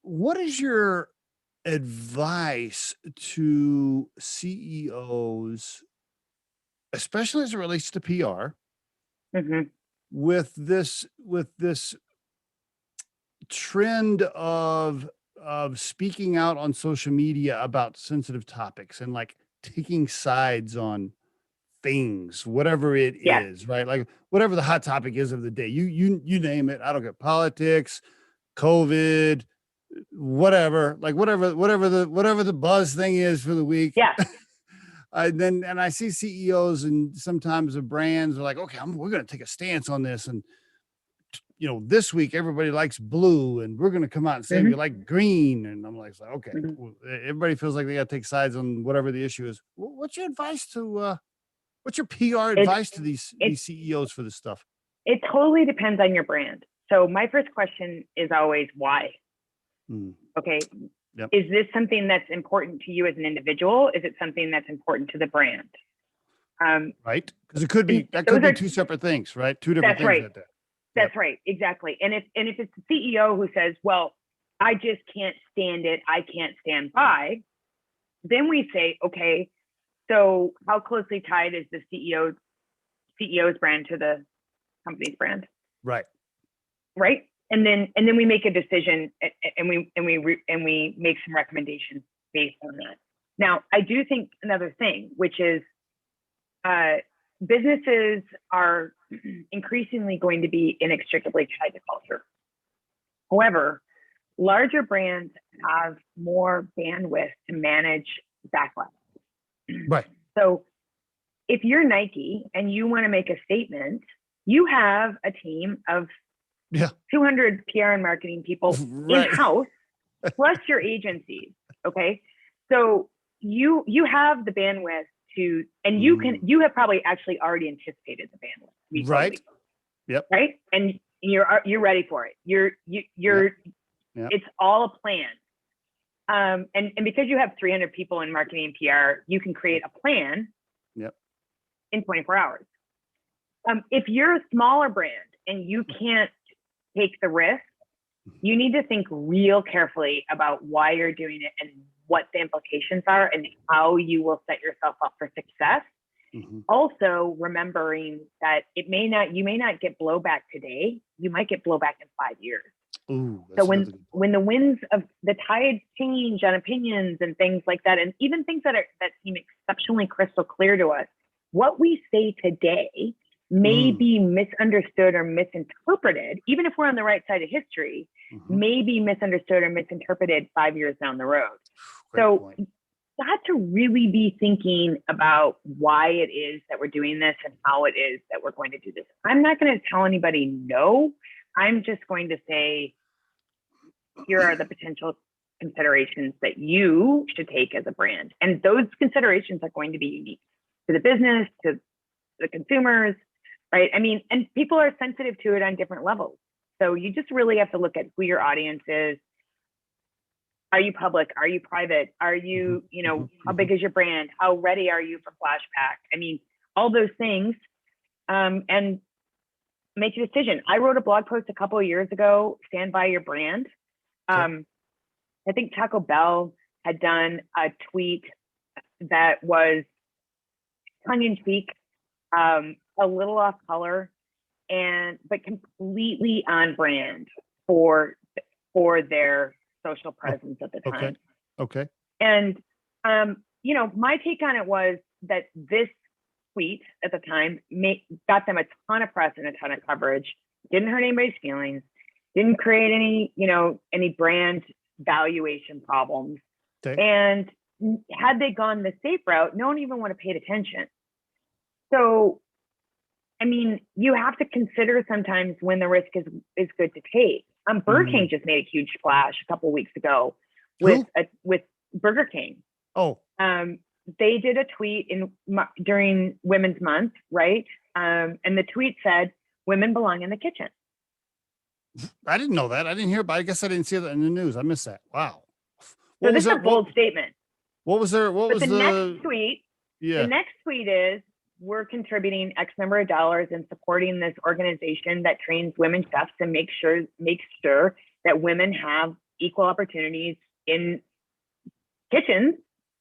What is your advice to CEOs, especially as it relates to PR, Hmm. with this trend of speaking out on social media about sensitive topics and like taking sides on things, whatever it Yes. is, right? Like whatever the hot topic is of the day. You name it. I don't get politics, COVID, whatever, like whatever the buzz thing is for the week. Yes. And I see CEOs and sometimes the brands are like, okay, we're going to take a stance on this, and this week everybody likes blue, and we're going to come out and say we Hmm. like green, and I'm like, okay, Hmm. well, everybody feels like they got to take sides on whatever the issue is. What's your advice to what's your PR It advice to these it these CEOs for this stuff? it totally depends on your brand. So my first question is always why. Mm, Okay, yep. is this something that's important to you as an individual? Is it something that's important to the brand? Um, Right, because it could and be that those could be are two separate things, right? Two different That's things right. right there. Yep. That's right. Exactly. And if it's the CEO who says, "Well, I just can't stand it. I can't stand by," then we say, "Okay, so how closely tied is the CEO's brand to the company's brand?" Right. Right? And then we make a decision, and we make some recommendations based on that. Now, I do think another thing, which is uh, businesses are increasingly going to be inextricably tied to culture. However, larger brands have more bandwidth to manage backlash. Right. So if you're Nike and you want to make a statement, you have a team of Yeah. 200 PR and marketing people in Right. house, plus your agencies. Okay, so you have the bandwidth to, and you have probably actually already anticipated the bandwidth. To be Right. totally Yep. right, and you're ready for it. Yep. Yep. It's all a plan. And because you have 300 people in marketing and PR, you can create a plan Yep. in 24 hours. If you're a smaller brand and you can't take the risk, you need to think real carefully about why you're doing it and what the implications are and how you will set yourself up for success. Mm-hmm. Also, remembering that you may not get blowback today, you might get blowback in 5 years. Ooh, So that's another good point. when the winds of the tides change on opinions and things like that, and even things that seem exceptionally crystal clear to us, what we say today may be misunderstood or misinterpreted, even if we're on the right side of history, may be misunderstood or misinterpreted 5 years down the road. Great So point. got to really be thinking about why it is that we're doing this and how it is that we're going to do this. I'm not going to tell anybody no. I'm just going to say, here are the potential considerations that you should take as a brand. And those considerations are going to be unique to the business, to the consumers, right? I mean, and people are sensitive to it on different levels. So you just really have to look at who your audience is. Are you public? Are you private? Are you, how big is your brand? How ready are you for flashback? I mean, all those things, and make a decision. I wrote a blog post a couple of years ago, stand by your brand. I think Taco Bell had done a tweet that was tongue in cheek, a little off color, but completely on brand for their social presence at the time. Okay. And my take on it was that this tweet at the time got them a ton of press and a ton of coverage. Didn't hurt anybody's feelings. Didn't create any brand valuation problems. Okay. And had they gone the safe route, no one even would have paid attention. So, I mean, you have to consider sometimes when the risk is good to take. Burger King just made a huge splash a couple of weeks ago with Burger King. Oh. They did a tweet during Women's Month, right? And the tweet said, "Women belong in the kitchen." I didn't know that. I didn't hear, but I guess I didn't see that in the news. I missed that. Wow. So this is a bold statement. What was there? The next tweet? Yeah. The next tweet is, "We're contributing X number of dollars and supporting this organization that trains women chefs and makes sure that women have equal opportunities in kitchens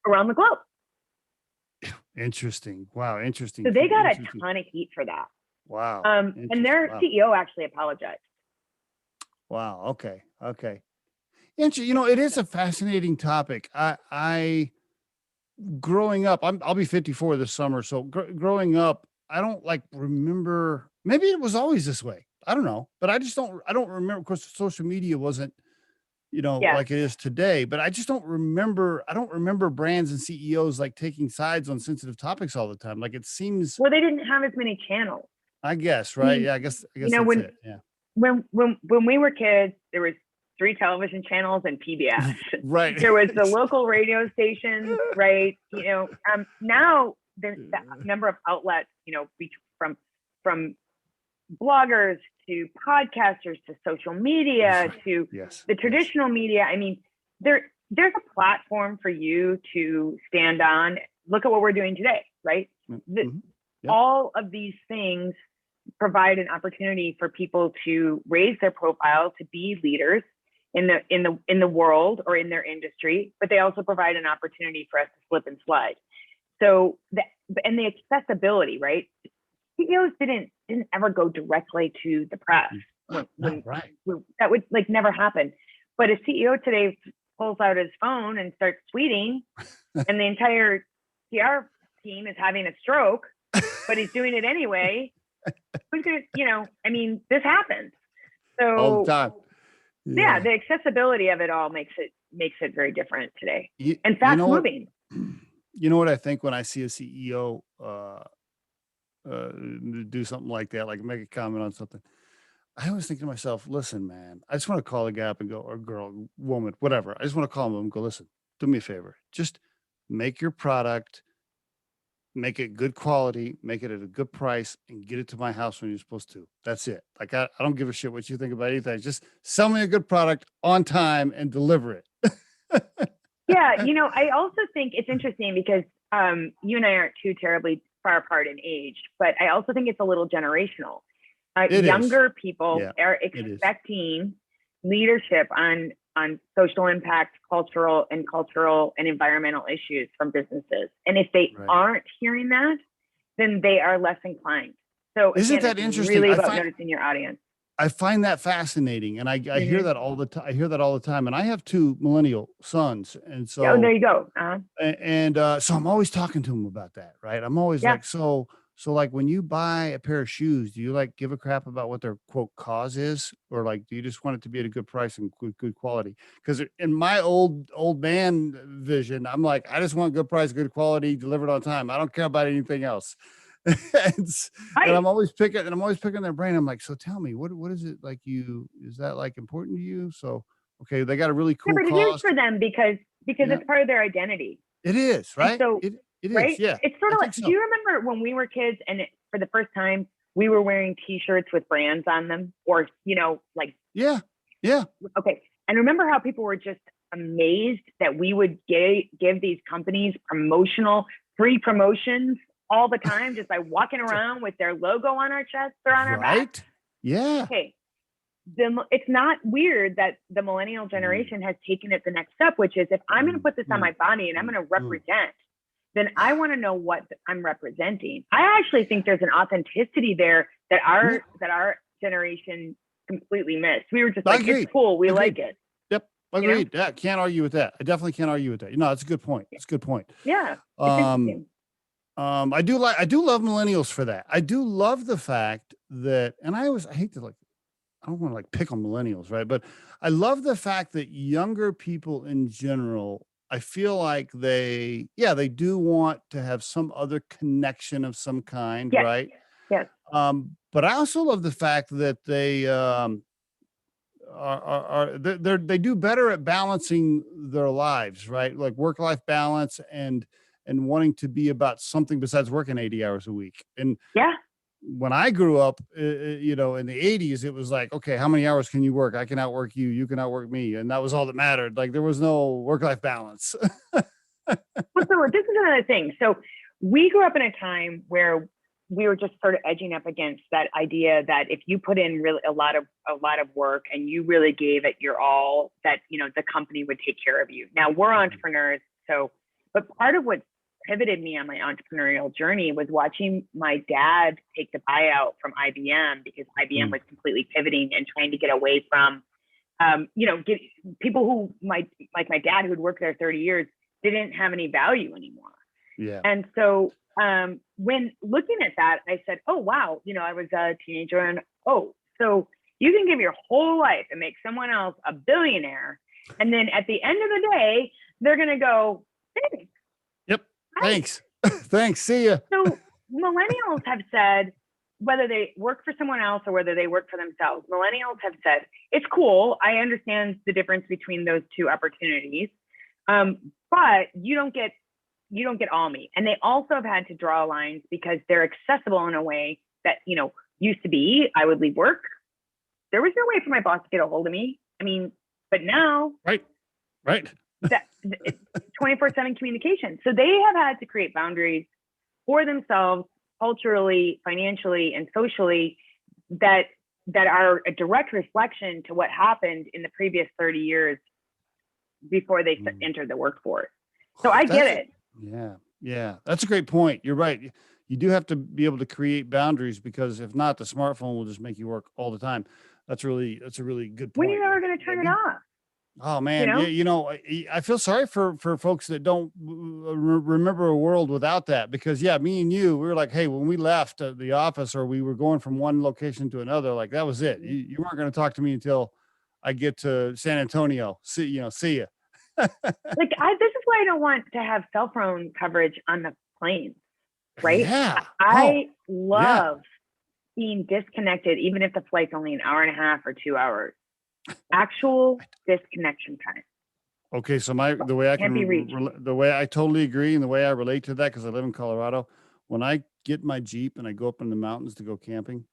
around the globe. Interesting. Wow. Interesting. So they got a Interesting. ton of heat for that. Wow. And their Wow. CEO actually apologized. Wow. Okay. Okay. You know, it is a fascinating topic. I growing up, I'll be 54 this summer. So growing up, I don't like remember, maybe it was always this way. I don't know, but I don't remember. Of course, social media wasn't, you know, Yeah. like it is today, but I just don't remember. I don't remember brands and CEOs like taking sides on sensitive topics all the time. Like it seems, Well, they didn't have as many channels. I guess, I right? mean, Yeah. I guess you know, that's it. Yeah. when we were kids, there was 3 television channels and PBS. Right. There was the local radio stations, right? You know, now there's the number of outlets, you know, from bloggers to podcasters to social media to Yes. the traditional media. I mean, there's a platform for you to stand on. Look at what we're doing today, right? Mhm. Yep. All of these things provide an opportunity for people to raise their profile, to be leaders in the world or in their industry, but they also provide an opportunity for us to slip and slide. So the accessibility, right? CEOs didn't ever go directly to the press. That would like never happen. But a CEO today pulls out his phone and starts tweeting, and the entire PR team is having a stroke, but he's doing it anyway. Who's gonna, you know, I mean, this happens. So All the time. Yeah, the accessibility of it all makes it very different today, and fast You know moving. You know what I think when I see a CEO do something like that, like make a comment on something? I always think to myself, listen, man, I just want to call the guy up and go, or girl, woman, whatever. I just want to call him and go, listen, do me a favor. Just make your product, make it good quality, make it at a good price, and get it to my house when you're supposed to. That's it. Like, I don't give a shit what you think about anything. Just sell me a good product on time and deliver it. Yeah, you know, I also think it's interesting because you and I aren't too terribly far apart in age, but I also think it's a little generational. Younger people are expecting leadership on social impact, cultural and environmental issues from businesses. And if they aren't hearing that, then they are less inclined. So isn't that interesting? Really about noticing your audience. I find that fascinating, and I hear that all the time. I hear that all the time, and I have 2 millennial sons, and so there you go. So I'm always talking to them about that, right? I'm always like, so like when you buy a pair of shoes, do you like give a crap about what their quote cause is, or like do you just want it to be at a good price and good quality? Because in my old man vision, I'm like, I just want good price, good quality, delivered on time. I don't care about anything else. and I'm always picking their brain. I'm like, so tell me, what is it like is that like important to you? So, okay, they got a really cool but it cause is for them because it's part of their identity. It is, right? So it right? is, yeah. It's sort of like, do you remember when we were kids and for the first time we were wearing T-shirts with brands on them, or, you know, like, yeah. Okay. And remember how people were just amazed that we would give these companies free promotions all the time just by walking around with their logo on our chests or on our back. Yeah. Okay. It's not weird that the millennial generation has taken it the next step, which is, if I'm going to put this on my body and I'm going to represent, then I want to know what I'm representing. I actually think there's an authenticity there that our generation completely missed. We were just like, it's cool, we like it. Yep, agreed. You know? Yeah, can't argue with that. I definitely can't argue with that. You know, it's a good point. It's a good point. Yeah. It's I do love millennials for that. I do love the fact that, and I hate to I don't want to like pick on millennials, right? But I love the fact that younger people in general, I feel like they do want to have some other connection of some kind, right? Yes. But I also love the fact that they they do better at balancing their lives, right? Like work-life balance and wanting to be about something besides working 80 hours a week. And when I grew up, you know, in the 80s, it was like, okay, how many hours can you work? I can outwork you. You can outwork me. And that was all that mattered. Like there was no work-life balance. So this is another thing. So we grew up in a time where we were just sort of edging up against that idea that if you put in really a lot of work and you really gave it your all, that, you know, the company would take care of you. Now we're entrepreneurs. So, but part of what pivoted me on my entrepreneurial journey was watching my dad take the buyout from IBM, because IBM was completely pivoting and trying to get away from, get people who like my dad, who had worked there 30 years, didn't have any value anymore. Yeah. And so when looking at that, I said, oh, wow, you know, I was a teenager, and so you can give your whole life and make someone else a billionaire. And then at the end of the day, they're going to go, thanks. Yep. Thanks. Thanks. See ya. So millennials have said, whether they work for someone else or whether they work for themselves, millennials have said, it's cool. I understand the difference between those two opportunities. But you don't get all me. And they also have had to draw lines because they're accessible in a way that, you know, used to be, I would leave work. There was no way for my boss to get a hold of me. I mean, but now, right. That 24/7 communication. So they have had to create boundaries for themselves, culturally, financially, and socially, that are a direct reflection to what happened in the previous 30 years before they entered the workforce. So I get it. Yeah. That's a great point. You're right. You do have to be able to create boundaries, because if not, the smartphone will just make you work all the time. That's a really good point. When are you ever going to turn it off? Oh man, I feel sorry for folks that don't remember a world without that, because me and you, we were like, hey, when we left the office, or we were going from one location to another, like that was it. You weren't going to talk to me until I get to San Antonio. See you. This is why I don't want to have cell phone coverage on the planes, right? Yeah. I love being disconnected, even if the flight's only an hour and a half or 2 hours. Actual disconnection time. Okay, so the way I totally agree, and the way I relate to that, because I live in Colorado, when I get my Jeep and I go up in the mountains to go camping,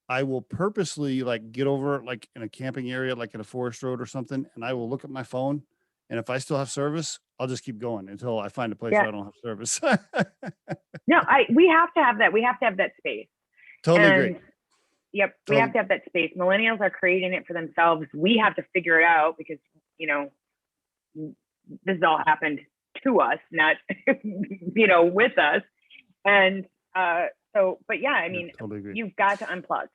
I will purposely get over in a camping area, like in a forest road or something, and I will look at my phone, and if I still have service, I'll just keep going until I find a place where I don't have service. No, we have to have that. We have to have that space. Totally agree. Yep. We have to have that space. Millennials are creating it for themselves. We have to figure it out, because, you know, this has all happened to us, not, with us. And but yeah, I mean, totally you've got to unplug.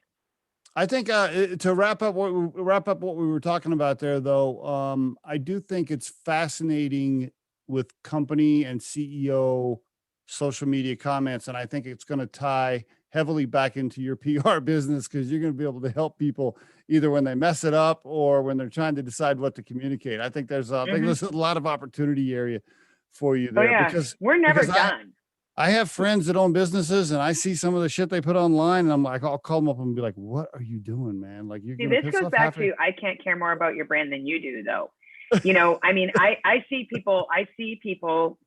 I think to wrap up what we were talking about there, though, I do think it's fascinating with company and CEO social media comments, and I think it's going to tie heavily back into your PR business, because you're going to be able to help people either when they mess it up or when they're trying to decide what to communicate. I think there's a lot of opportunity area for you there, because we're never done. I have friends that own businesses, and I see some of the shit they put online, and I'm like, I'll call them up and be like, what are you doing, man? Like, you're this goes back to, I can't care more about your brand than you do, though. You know, I mean, I see people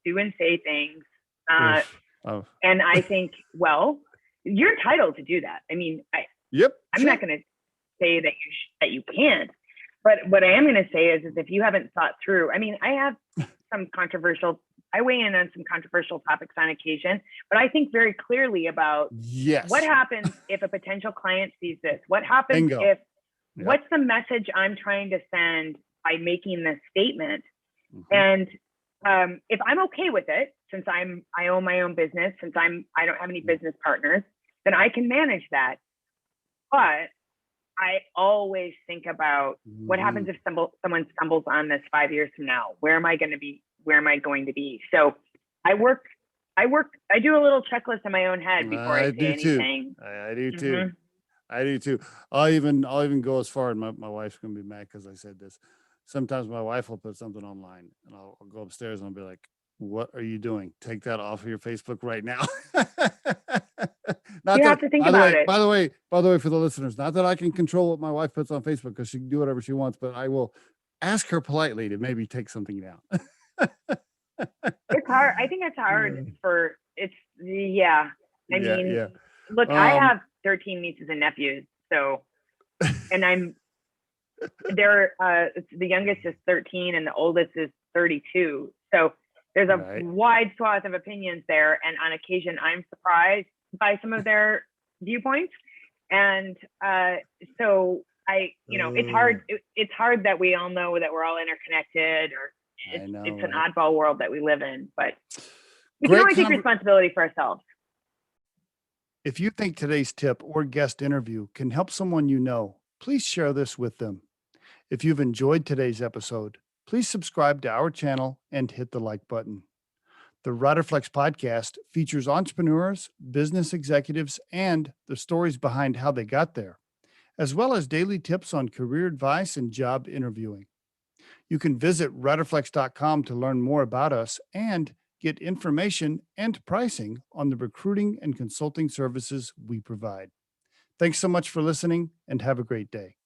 do and say things. And I think, well, you're entitled to do that. I mean, I'm not going to say that you can't, but what I am going to say is if you haven't thought through, I mean, I have I weigh in on some controversial topics on occasion, but I think very clearly about what happens if a potential client sees this. What happens if, what's the message I'm trying to send by making this statement? And if I'm okay with it, since I own my own business, since I don't have any business partners, then I can manage that. But I always think about what happens if someone stumbles on this 5 years from now. Where am I going to be? Where am I going to be? So I do a little checklist in my own head before I say anything. I do too. I do too. I'll even go as far, and my wife's going to be mad because I said this. Sometimes my wife will put something online, and I'll go upstairs and I'll be like, what are you doing? Take that off of your Facebook right now. You have to think about it. By the way, for the listeners, not that I can control what my wife puts on Facebook, because she can do whatever she wants, but I will ask her politely to maybe take something down. It's hard. I think it's hard Look, I have 13 nieces and nephews. So, and the youngest is 13 and the oldest is 32. So there's a wide swath of opinions there. And on occasion, I'm surprised by some of their viewpoints. And so it's hard. It's hard that we all know that we're all interconnected, or it's an oddball world that we live in, but we can only take responsibility for ourselves. If you think today's tip or guest interview can help someone you know, please share this with them. If you've enjoyed today's episode, please subscribe to our channel and hit the like button. The Riderflex podcast features entrepreneurs, business executives, and the stories behind how they got there, as well as daily tips on career advice and job interviewing. You can visit riderflex.com to learn more about us and get information and pricing on the recruiting and consulting services we provide. Thanks so much for listening and have a great day.